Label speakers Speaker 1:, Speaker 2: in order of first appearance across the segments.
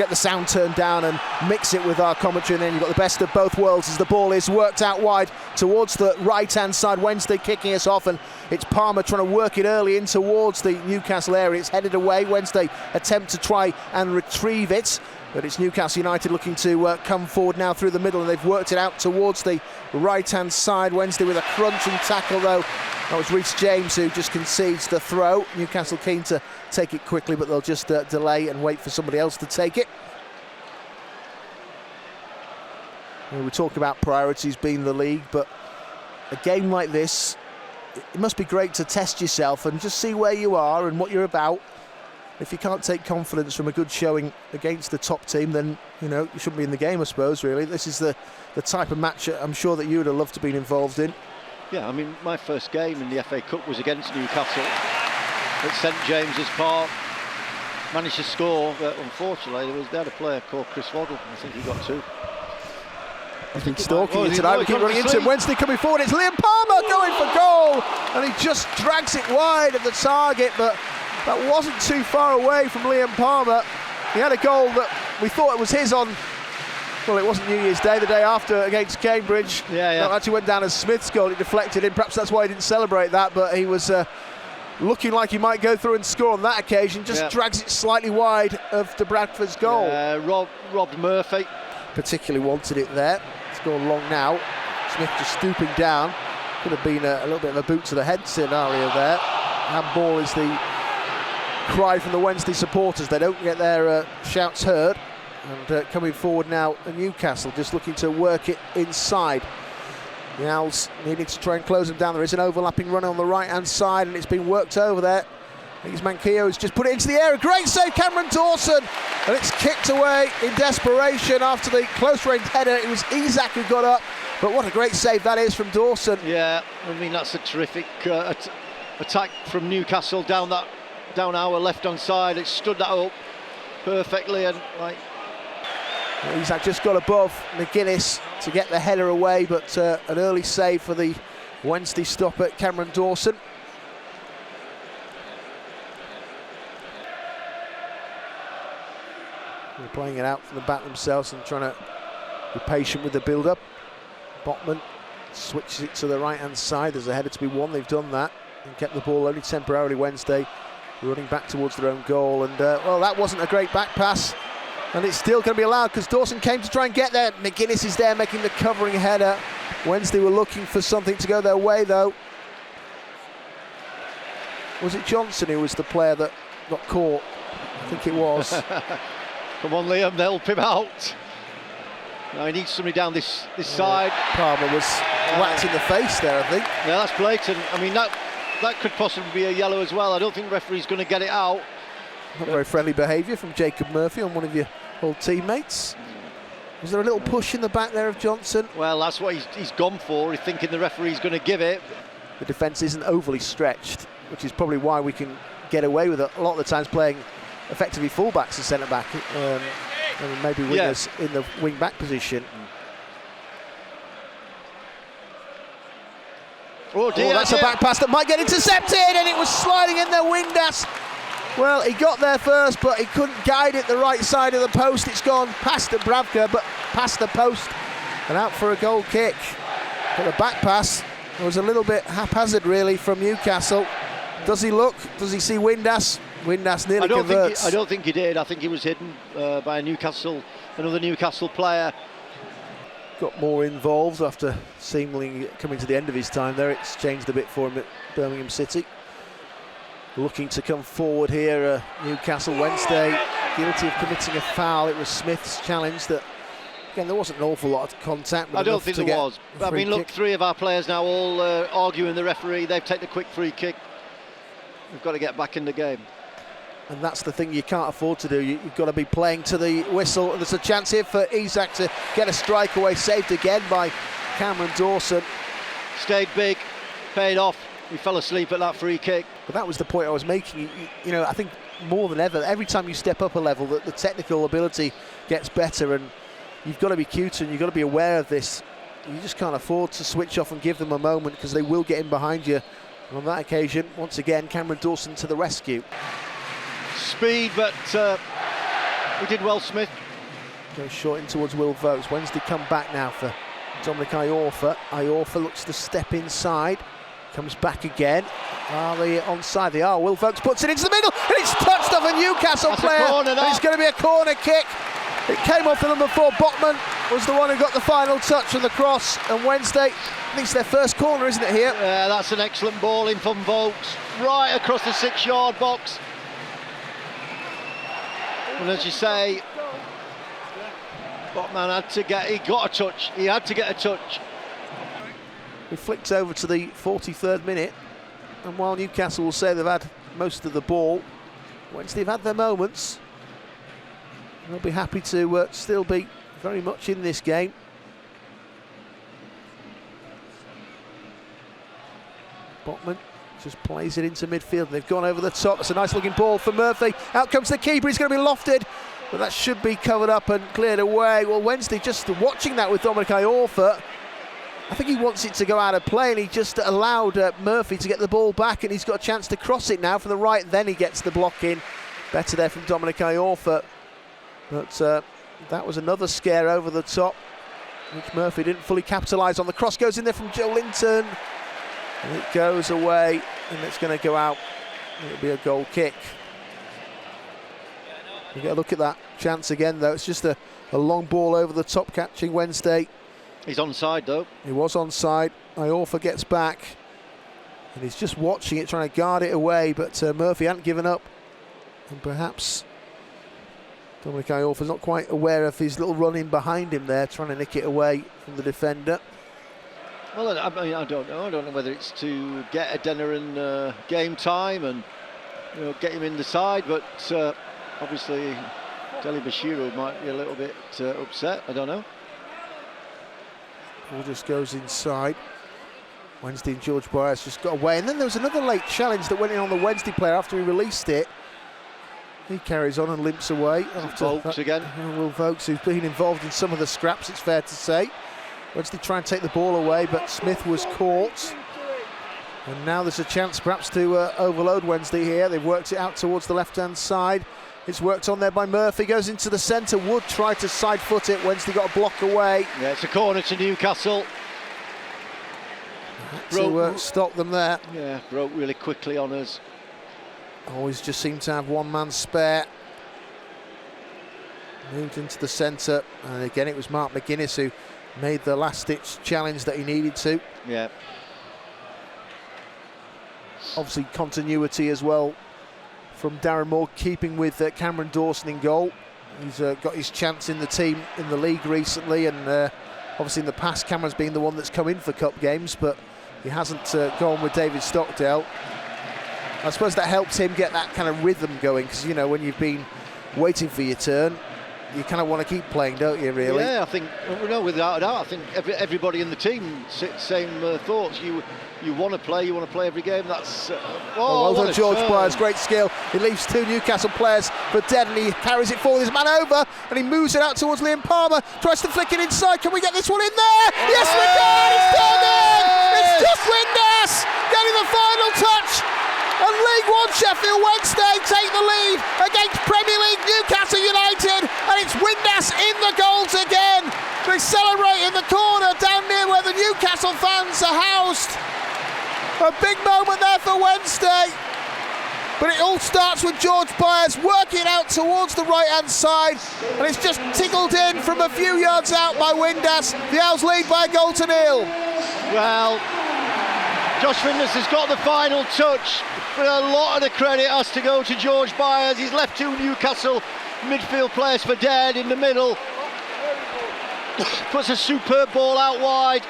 Speaker 1: get the sound turned down and mix it with our commentary, and then you've got the best of both worlds as the ball is worked out wide towards the right-hand side. Wednesday kicking us off, and it's Palmer trying to work it early in towards the Newcastle area. It's headed away. Wednesday attempt to try and retrieve it, but it's Newcastle United looking to come forward now through the middle, and they've worked it out towards the right-hand side. Wednesday with a crunching tackle, though. That was Reece James who just concedes the throw. Newcastle keen to take it quickly, but they'll just delay and wait for somebody else to take it. We talk about priorities being the league, but a game like this, it must be great to test yourself and just see where you are and what you're about. If you can't take confidence from a good showing against the top team, then you shouldn't be in the game, I suppose, really. This is the type of match I'm sure that you would have loved to be involved in. Yeah,
Speaker 2: I mean, my first game in the FA Cup was against Newcastle at St James's Park. Managed to score, but unfortunately they had a player called Chris Waddle. I think he got two.
Speaker 1: I think stalking you tonight. We keep running into him. Wednesday coming forward. It's Liam Palmer going for goal, and he just drags it wide of the target, but that wasn't too far away from Liam Palmer. He had a goal that we thought it was his on. Well, it wasn't New Year's Day, the day after against Cambridge.
Speaker 2: Yeah.
Speaker 1: That actually went down as Smith's goal. It deflected in. Perhaps that's why he didn't celebrate that, but he was looking like he might go through and score on that occasion. Just drags it slightly wide of De Bradford's goal.
Speaker 2: Robbed Murphy.
Speaker 1: Particularly wanted it there. It's gone long now. Smith just stooping down. Could have been a little bit of a boot to the head scenario there. Handball is the cry from the Wednesday supporters. They don't get their shouts heard. And coming forward now, Newcastle just looking to work it inside. The Owls needing to try and close them down. There is an overlapping run on the right-hand side, and it's been worked over there. I think it's Manquillo who's just put it into the air. A great save, Cameron Dawson, and it's kicked away in desperation after the close-range header. It was Isak who got up, but what a great save that is from Dawson.
Speaker 2: Yeah, I mean, that's a terrific attack from Newcastle down our left-hand side. It stood that up perfectly, and
Speaker 1: Isak just got above McGuinness to get the header away, but an early save for the Wednesday stopper, Cameron Dawson. They're playing it out from the back themselves and trying to be patient with the build-up. Botman switches it to the right-hand side. There's a header to be won. They've done that and kept the ball only temporarily. Wednesday running back towards their own goal, and well, that wasn't a great back pass. And it's still going to be allowed because Dawson came to try and get there. McGuinness is there making the covering header. Wednesday were looking for something to go their way, though. Was it Johnson who was the player that got caught? I think it was.
Speaker 2: Come on, Liam, help him out. Now he needs somebody down this side.
Speaker 1: Palmer was whacked in the face there, I think.
Speaker 2: Yeah, that's blatant. I mean, that could possibly be a yellow as well. I don't think the referee's going to get it out.
Speaker 1: Not very friendly behaviour from Jacob Murphy on one of your old teammates. Was there a little push in the back there of Johnson?
Speaker 2: Well, that's what he's gone for. He's thinking the referee's going to give it.
Speaker 1: The defence isn't overly stretched, which is probably why we can get away with it. A lot of the times playing effectively full-backs and centre-back. And maybe wingers in the wing-back position.
Speaker 2: Oh dear,
Speaker 1: that's a back pass that might get intercepted, and it was sliding in there, Windass. Well, he got there first, but he couldn't guide it the right side of the post. It's gone past the Bravka, but past the post and out for a goal kick. But the back pass was a little bit haphazard, really, from Newcastle. Does he look? Does he see Windass? Windass nearly converts.
Speaker 2: I don't think he did. I think he was hidden by another Newcastle player.
Speaker 1: Got more involved after seemingly coming to the end of his time there. It's changed a bit for him at Birmingham City. Looking to come forward here, Newcastle. Wednesday guilty of committing a foul. It was Smith's challenge that, again, there wasn't an awful lot of contact.
Speaker 2: I don't think there was. I mean, look, three of our players now all arguing the referee. They've taken the quick free kick. We've got to get back in the game.
Speaker 1: And that's the thing you can't afford to do. You've got to be playing to the whistle. And there's a chance here for Isak to get a strike away, saved again by Cameron Dawson.
Speaker 2: Stayed big, paid off. We fell asleep at that free kick.
Speaker 1: But that was the point I was making. You know, I think more than ever, every time you step up a level, the technical ability gets better, and you've got to be cute and you've got to be aware of this. You just can't afford to switch off and give them a moment, because they will get in behind you. And on that occasion, once again, Cameron Dawson to the rescue.
Speaker 2: Speed, but He did well, Smith.
Speaker 1: Goes short in towards Will Vokes. Wednesday come back now for Dominic Iorfa. Iorfa looks to step inside. Comes back again. Are they onside? They are. Will Vokes puts it into the middle, and it's touched off a Newcastle player.
Speaker 2: Corner,
Speaker 1: and it's going to be a corner kick. It came off the number 4. Botman was the one who got the final touch from the cross. And Wednesday, I think it's their first corner, isn't it, here?
Speaker 2: Yeah, that's an excellent ball in from Vokes. Right across the 6-yard box. And as you say, Botman he got a touch. He had to get a touch.
Speaker 1: He flicks over to the 43rd minute, and while Newcastle will say they've had most of the ball, Wednesday have had their moments. They'll be happy to still be very much in this game. Botman just plays it into midfield. They've gone over the top. It's a nice looking ball for Murphy. Out comes the keeper. He's going to be lofted, but that should be covered up and cleared away. Well, Wednesday just watching that with Dominic Iorfa. I think he wants it to go out of play, and he just allowed Murphy to get the ball back, and he's got a chance to cross it now from the right. Then he gets the block in. Better there from Dominic Iorfa. But that was another scare over the top, which Murphy didn't fully capitalise on. The cross goes in there from Joe Linton, and it goes away, and it's going to go out. It'll be a goal kick. We get a look at that chance again, though. It's just a long ball over the top, catching Wednesday.
Speaker 2: He's onside, though.
Speaker 1: He was onside. Iorfa gets back, and he's just watching it, trying to guard it away, but Murphy hadn't given up. And perhaps Dominic Iorfa's not quite aware of his little run in behind him there, trying to nick it away from the defender.
Speaker 2: Well, I mean, I don't know. I don't know whether it's to get Adeniran game time and get him in the side, but obviously Deli Bashiru might be a little bit upset. I don't know.
Speaker 1: Ball just goes inside. Wednesday and George Byers just got away, and then there was another late challenge that went in on the Wednesday player after he released it. He carries on and limps away.
Speaker 2: Vokes again.
Speaker 1: Will Vokes, who's been involved in some of the scraps, it's fair to say. Wednesday try and take the ball away, but Smith was caught. And now there's a chance perhaps to overload Wednesday here. They've worked it out towards the left-hand side. It's worked on there by Murphy, goes into the centre. Wood tried to side foot it. Wednesday got a block away.
Speaker 2: Yeah, it's a corner to Newcastle.
Speaker 1: To stop them there.
Speaker 2: Yeah, broke really quickly on us.
Speaker 1: Always just seemed to have one man spare. Moved into the centre, and again it was Mark McGuinness who made the last-ditch challenge that he needed to.
Speaker 2: Yeah.
Speaker 1: Obviously continuity as well from Darren Moore, keeping with Cameron Dawson in goal. He's got his chance in the team in the league recently, and obviously in the past Cameron's been the one that's come in for cup games, but he hasn't gone with David Stockdale. I suppose that helps him get that kind of rhythm going, because when you've been waiting for your turn, you kind of want to keep playing, don't you, really?
Speaker 2: Yeah, I think, without a doubt, I think everybody in the team, same thoughts. You want to play every game. That's
Speaker 1: well done, George Byers, great skill. He leaves 2 Newcastle players for dead, and he carries it forward, his man over, and he moves it out towards Liam Palmer, tries to flick it inside. Can we get this one in there? Yes, we can! It's done in! It's just Windass getting the final touch. And League One Sheffield Wednesday take the lead against Premier League Newcastle United, and it's Windass in the goals again. They celebrate in the corner down near where the Newcastle fans are housed. A big moment there for Wednesday, but it all starts with George Byers working out towards the right-hand side, and it's just tickled in from a few yards out by Windass. The Owls lead by a goal to nil.
Speaker 2: Well, Josh Windass has got the final touch, but a lot of the credit has to go to George Byers. He's left 2 Newcastle midfield players for dead in the middle. Puts a superb ball out wide.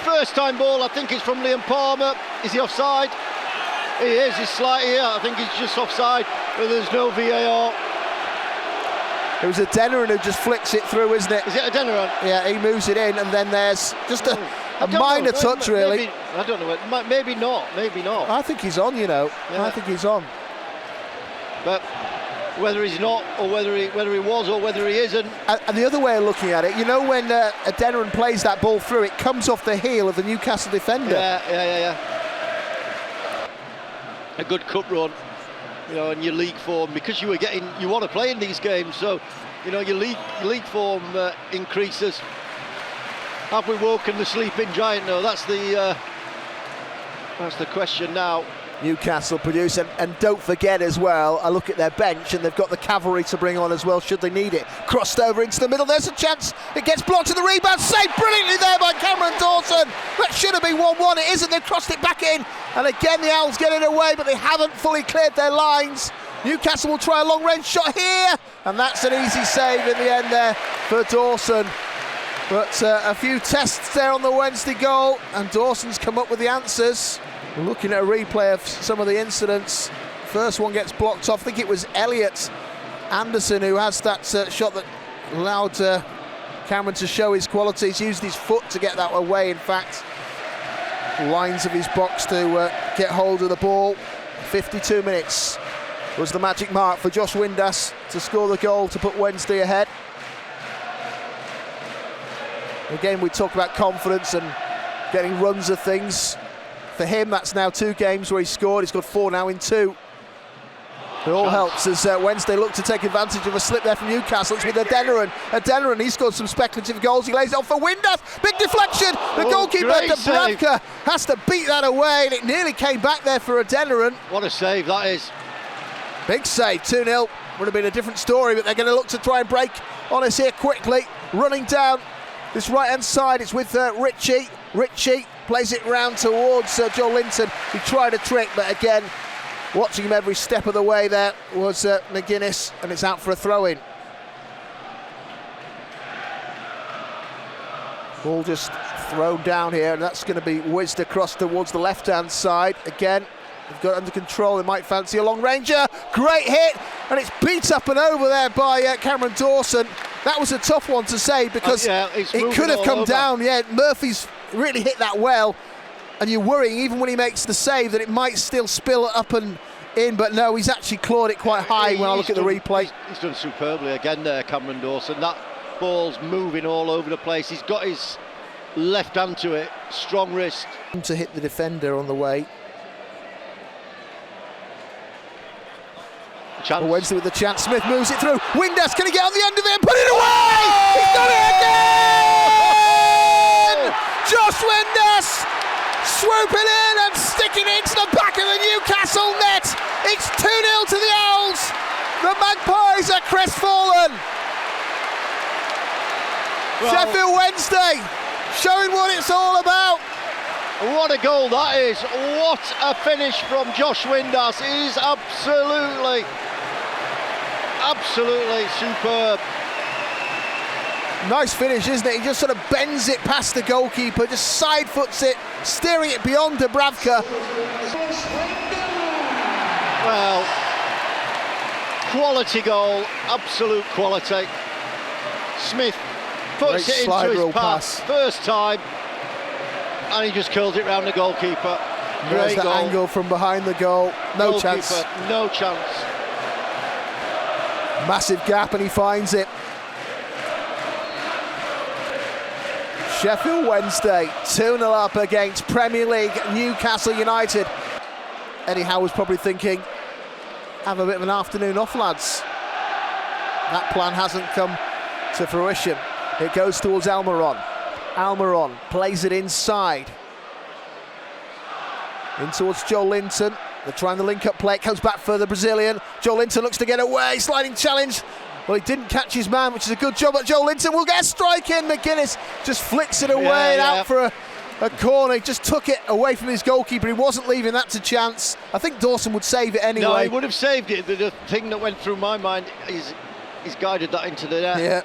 Speaker 2: First time ball, I think it's from Liam Palmer. Is he offside? He is, he's slightly here. I think he's just offside, but there's no VAR.
Speaker 1: It was Adeniran who just flicks it through, isn't it?
Speaker 2: Is it Adeniran?
Speaker 1: Yeah, he moves it in, and then there's just a minor touch, really.
Speaker 2: I don't know. Maybe not. Maybe not.
Speaker 1: I think he's on, Yeah. I think he's on.
Speaker 2: But whether he's not, or whether he was, or whether he isn't.
Speaker 1: And the other way of looking at it, when Adeniran plays that ball through, it comes off the heel of the Newcastle defender.
Speaker 2: Yeah. A good cup run. you know, in your league form, because you want to play in these games, so you know your league form increases. Have we woken the sleeping giant? No, that's the question now.
Speaker 1: Newcastle produce, and don't forget as well, I look at their bench and they've got the cavalry to bring on as well should they need it. Crossed over into the middle, there's a chance, it gets blocked to the rebound, saved brilliantly there by Cameron Dawson. That should have been 1-1, it isn't, they've crossed it back in, and again the Owls get it away, but they haven't fully cleared their lines. Newcastle will try a long range shot here, and that's an easy save in the end there for Dawson. But a few tests there on the Wednesday goal, and Dawson's come up with the answers. We're looking at a replay of some of the incidents. First one gets blocked off. I think it was Elliot Anderson who has that shot that allowed Cameron to show his qualities. Used his foot to get that away, in fact. Lines of his box to get hold of the ball. 52 minutes was the magic mark for Josh Windass to score the goal to put Wednesday ahead. Again, we talk about confidence and getting runs of things. For him, that's now 2 games where he's scored. He's got 4 now in 2. It all helps as Wednesday look to take advantage of a slip there from Newcastle. It's with Adeniran. He scored some speculative goals. He lays it off for Windass. Big deflection. The goalkeeper, Dubravka, has to beat that away, and it nearly came back there for Adeniran.
Speaker 2: What a save that is. Big
Speaker 1: save, 2-0. Would have been a different story, but they're going to look to try and break on us here quickly. Running down this right-hand side, it's with Ritchie. Ritchie plays it round towards Joel Linton. He tried a trick, but again, watching him every step of the way there was McGuinness, and it's out for a throw-in. Ball just thrown down here, and that's going to be whizzed across towards the left-hand side. Again, they've got it under control. They might fancy a long ranger. Great hit, and it's beat up and over there by Cameron Dawson. That was a tough one to save because it could have come down. Yeah, Murphy's really hit that well, and you're worrying even when he makes the save that it might still spill up and in, but no, he's actually clawed it quite high when I look at the replay.
Speaker 2: He's done superbly again there, Cameron Dawson. That ball's moving all over the place. He's got his left hand to it, strong wrist.
Speaker 1: To hit the defender on the way. Wednesday with the chance, Smith moves it through. Windass, can he get on the end of it and put it away? Oh! He's done it again! Josh Windass swooping in and sticking it into the back of the Newcastle net. It's 2-0 to the Owls. The Magpies are crestfallen. Well, Sheffield Wednesday showing what it's all about.
Speaker 2: What a goal that is. What a finish from Josh Windass. It is absolutely superb.
Speaker 1: Nice finish, isn't it? He just sort of bends it past the goalkeeper, just side foots it, steering it beyond Dubravka.
Speaker 2: Well, quality goal, absolute quality. Smith puts it into his pass first time, and he just curls it round the goalkeeper.
Speaker 1: There's the angle from behind the goal. No chance.
Speaker 2: No chance.
Speaker 1: Massive gap, and he finds it. Sheffield Wednesday 2-0 up against Premier League Newcastle United. Eddie Howe was probably thinking, have a bit of an afternoon off, lads. That plan hasn't come to fruition. It goes towards Almiron. Almiron plays it inside. In towards Joel Linton. They're trying the link-up play. It comes back for the Brazilian. Joel Linton looks to get away. Sliding challenge. Well, he didn't catch his man, which is a good job, but Joel Linton will get a strike in. McGuinness just flicks it away and out for a corner. He just took it away from his goalkeeper. He wasn't leaving that to chance. I think Dawson would save it anyway.
Speaker 2: No, he would have saved it. The thing that went through my mind is he's guided that into the net.
Speaker 1: Yeah,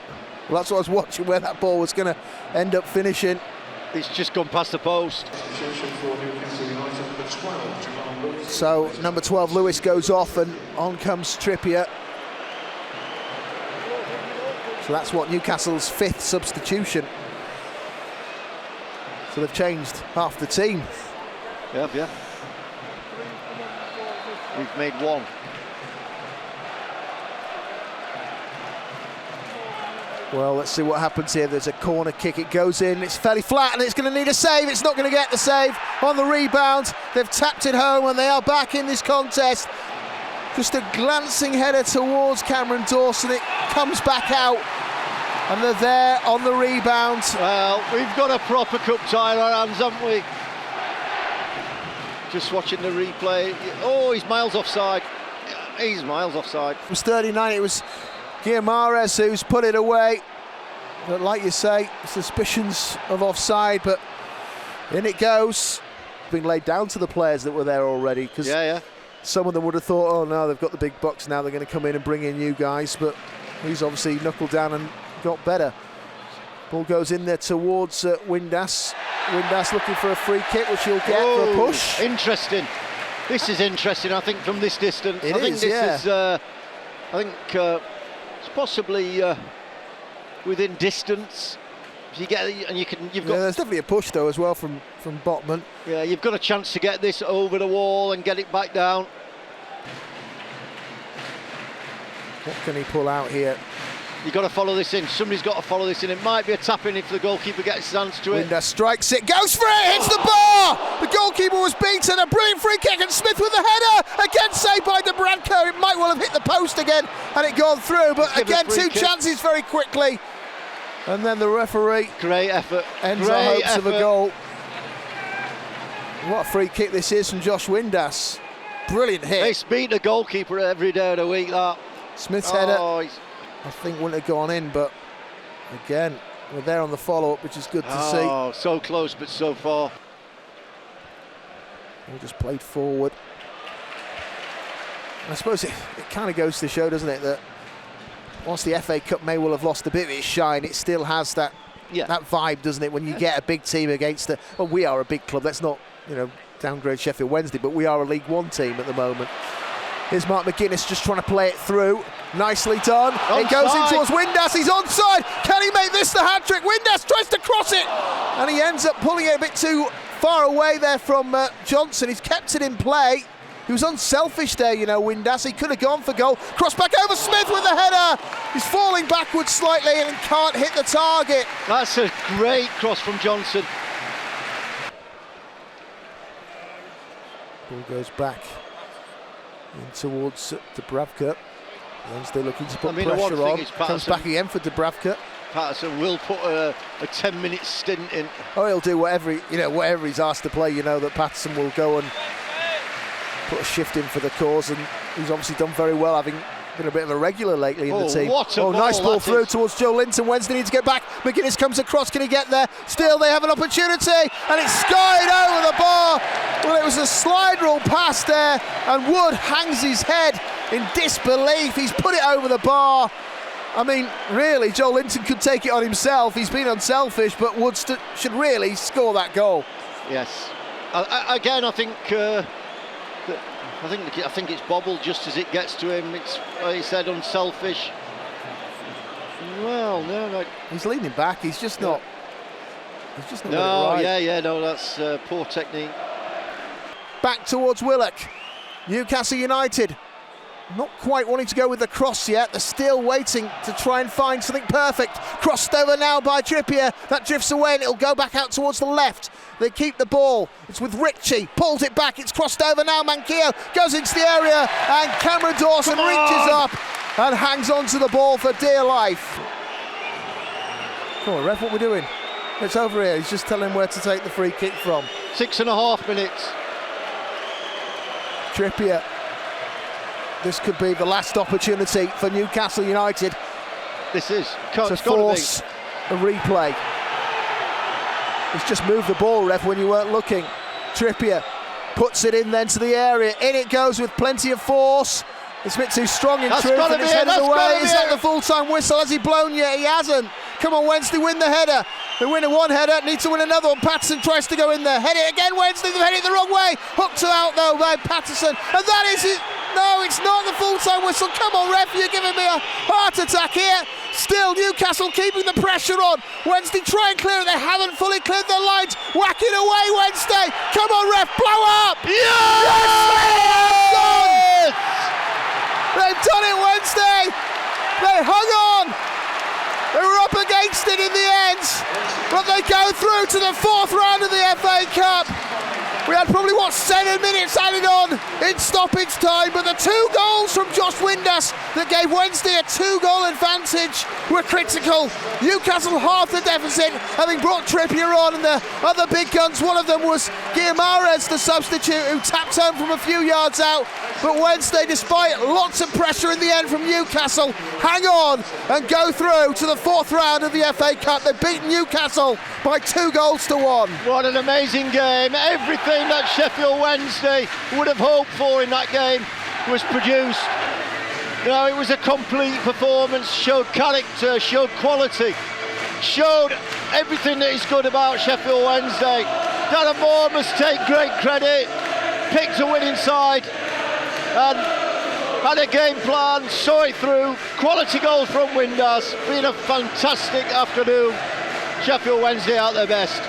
Speaker 1: well, that's what I was watching, where that ball was going to end up finishing.
Speaker 2: It's just gone past the post.
Speaker 1: So number 12 Lewis goes off, and on comes Trippier. So that's what Newcastle's 5th substitution. So they've changed half the team.
Speaker 2: Yeah. We've made one.
Speaker 1: Well, let's see what happens here. There's a corner kick, it goes in, it's fairly flat, and it's going to need a save. It's not going to get the save on the rebound. They've tapped it home, and they are back in this contest. Just a glancing header towards Cameron Dawson. It comes back out, and they're there on the rebound.
Speaker 2: Well, we've got a proper cup tie in our hands, haven't we? Just watching the replay. Oh, he's miles offside. He's miles offside.
Speaker 1: From 39, it was Guimarães who's put it away. But like you say, suspicions of offside, but in it goes. Being laid down to the players that were there already, because some of them would have thought, oh no, they've got the big bucks now, they're going to come in and bring in you guys, but he's obviously knuckled down and got better. Ball goes in there towards Windass. Windass looking for a free kick, which he'll get for a push.
Speaker 2: Interesting. This is interesting, I think, from this distance.
Speaker 1: I think
Speaker 2: it's possibly within distance. If you get, and you've got.
Speaker 1: There's definitely a push though as well from Botman.
Speaker 2: Yeah, you've got a chance to get this over the wall and get it back down.
Speaker 1: What can he pull out here?
Speaker 2: You've got to follow this in. Somebody's got to follow this in. It might be a tap in if the goalkeeper gets his hands to it.
Speaker 1: Windass strikes it, goes for it, hits the bar! The goalkeeper was beaten, a brilliant free kick, and Smith with the header! Again saved by Dubravka. It might well have hit the post again and it gone through, but again, two chances very quickly. And then the referee.
Speaker 2: Great effort.
Speaker 1: Ends our hopes of a goal. What a free kick this is from Josh Windass. Brilliant hit.
Speaker 2: They beat the goalkeeper every day of the week, that.
Speaker 1: Smith's header, I think, wouldn't have gone in, but again, we're there on the follow-up, which is good to see.
Speaker 2: Oh, so close, but so far.
Speaker 1: We just played forward. I suppose it kind of goes to show, doesn't it, that whilst the FA Cup may well have lost a bit of its shine, it still has that vibe, doesn't it, when you get a big team against a... Well, we are a big club. Let's not, downgrade Sheffield Wednesday, but we are a League One team at the moment. Here's Mark McGuinness just trying to play it through. Nicely done. Onside. It goes in towards Windass. He's onside. Can he make this the hat-trick? Windass tries to cross it, and he ends up pulling it a bit too far away there from Johnson. He's kept it in play. He was unselfish there, Windass. He could have gone for goal. Cross back over Smith with the header. He's falling backwards slightly and can't hit the target.
Speaker 2: That's a great cross from Johnson.
Speaker 1: Ball goes back in towards Dubravka. Wednesday looking to put pressure on. Comes back again for Dubravka.
Speaker 2: Patterson will put a 10-minute stint in.
Speaker 1: Oh, he'll do whatever whatever he's asked to play. That Patterson will go and put a shift in for the cause, and he's obviously done very well, having been a bit of a regular lately in the team. Nice ball through towards Joe Linton. Wednesday needs to get back. McGuinness comes across. Can he get there? Still, they have an opportunity, and it's skied over the bar. Well, it was a slide rule pass there, and Wood hangs his head in disbelief. He's put it over the bar. I mean, really, Joe Linton could take it on himself. He's been unselfish, but Wood should really score that goal.
Speaker 2: Yes. Again, I think it's bobbled just as it gets to him. It's, like he said, unselfish. Well, no.
Speaker 1: He's leaning back. He's just not. He's just not.
Speaker 2: No,
Speaker 1: right.
Speaker 2: no, that's poor technique.
Speaker 1: Back towards Willock. Newcastle United not quite wanting to go with the cross yet. They're still waiting to try and find something perfect. Crossed over now by Trippier. That drifts away and it'll go back out towards the left. They keep the ball. It's with Ritchie. Pulls it back. It's crossed over now. Manquillo goes into the area and Cameron Dawson reaches up and hangs onto the ball for dear life. Come on, ref, what we're doing? It's over here. He's just telling him where to take the free kick from.
Speaker 2: 6.5 minutes.
Speaker 1: Trippier. This could be the last opportunity for Newcastle United.
Speaker 2: This is
Speaker 1: to force a replay. He's just moved the ball, ref, when you weren't looking. Trippier puts it in then to the area. In it goes with plenty of force. It's a bit too strong in truth, and it's headed away. Is that the full-time whistle? Has he blown yet? He hasn't. Come on, Wednesday, win the header. They win one header, need to win another one. Patterson tries to go in there. Head it again, Wednesday. They've headed it the wrong way. Hooked out, though, by Patterson. And that is it. No, it's not the full-time whistle. Come on, ref, you're giving me a heart attack here. Still, Newcastle keeping the pressure on. Wednesday try and clear it. They haven't fully cleared their lines. Whack it away, Wednesday. Come on, ref, blow up.
Speaker 2: Yes!
Speaker 1: They've done it, Wednesday. They hung on. They were up against it in the end, but they go through to the 4th round of the FA Cup. We had probably, 7 minutes added on in stoppage time, but the 2 goals from Josh Windass that gave Wednesday a 2-goal advantage were critical. Newcastle half the deficit, having brought Trippier on, and the other big guns, one of them was Guimarães, the substitute, who tapped home from a few yards out. But Wednesday, despite lots of pressure in the end from Newcastle, hang on and go through to the 4th round of the FA Cup. They've beaten Newcastle by 2-1.
Speaker 2: What an amazing game. Everything that Sheffield Wednesday would have hoped for in that game was produced. You know, it was a complete performance, showed character, showed quality, showed everything that is good about Sheffield Wednesday. Darren Moore must take great credit, picked a winning side and had a game plan, saw it through. Quality goals from Windass, been a fantastic afternoon. Sheffield Wednesday out their best.